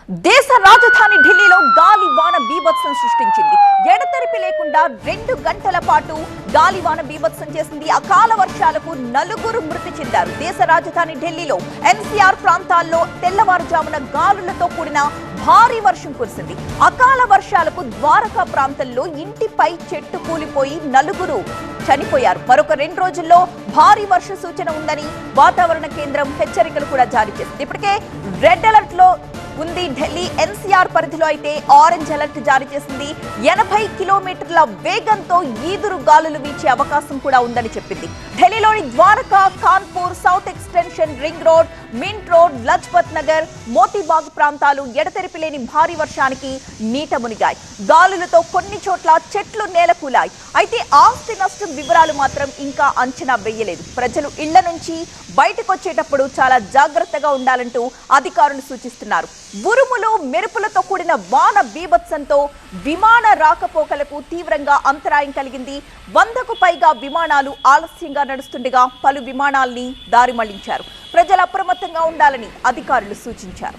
దేశ రాజధాని ఢిల్లీలో గాలివాన బీభత్సం సృష్టించింది. ఎడతెరిపి లేకుండా 2 గంటల పాటు గాలివాన బీభత్సం చేసింది. అకాల వర్షాలకు 4 మృతి చెందారు. దేశ రాజధాని ఢిల్లీలో ఎన్సీఆర్ ప్రాంతాల్లో తెల్లవారుజామున గాలులతో కూడిన భారీ వర్షం కురిసింది. అకాల వర్షాలకు ద్వారకా ప్రాంతంలో ఇంటిపై చెట్టు కూలిపోయి 4 చనిపోయారు. మరొక 2 రోజుల్లో భారీ వర్ష సూచన ఉందని వాతావరణ కేంద్రం హెచ్చరికలు కూడా జారీ చేసింది. ఇప్పటికే రెడ్ అలర్ట్ లో ఉంది ఢిల్లీ. ఎన్సీఆర్ పరిధిలో అయితే ఆరెంజ్ అలర్ట్ జారీ చేసింది. 80 కిలోమీటర్ల వేగంతో ఈదురు గాలులు వీచే అవకాశం కూడా ఉందని చెప్పింది. ఢిల్లీలోని Dwarka, Kanpur, South Extension, Ring Road, Mint Road, Lajpat Nagar, Motibagh ప్రాంతాలు ఎడతెరిపి లేని భారీ వర్షానికి నీట మునిగాయి. గాలులతో కొన్ని చోట్ల చెట్లు నేలకూలాయి. అయితే ఆస్తి నష్టం వివరాలు మాత్రం ఇంకా అంచనా వేయలేదు. ప్రజలు ఇళ్ల నుంచి బయటకు వచ్చేటప్పుడు చాలా జాగ్రత్తగా ఉండాలంటూ అధికారులు సూచిస్తున్నారు. ఉరుములు, మెరుపులతో కూడిన వాన బీభత్సంతో విమాన రాకపోకలకు తీవ్రంగా అంతరాయం కలిగింది. 100కు పైగా విమానాలు ఆలస్యంగా నడుస్తుండగా పలు విమానాల్ని దారి మళ్లించారు. ప్రజలు అప్రమత్తంగా ఉండాలని అధికారులు సూచించారు.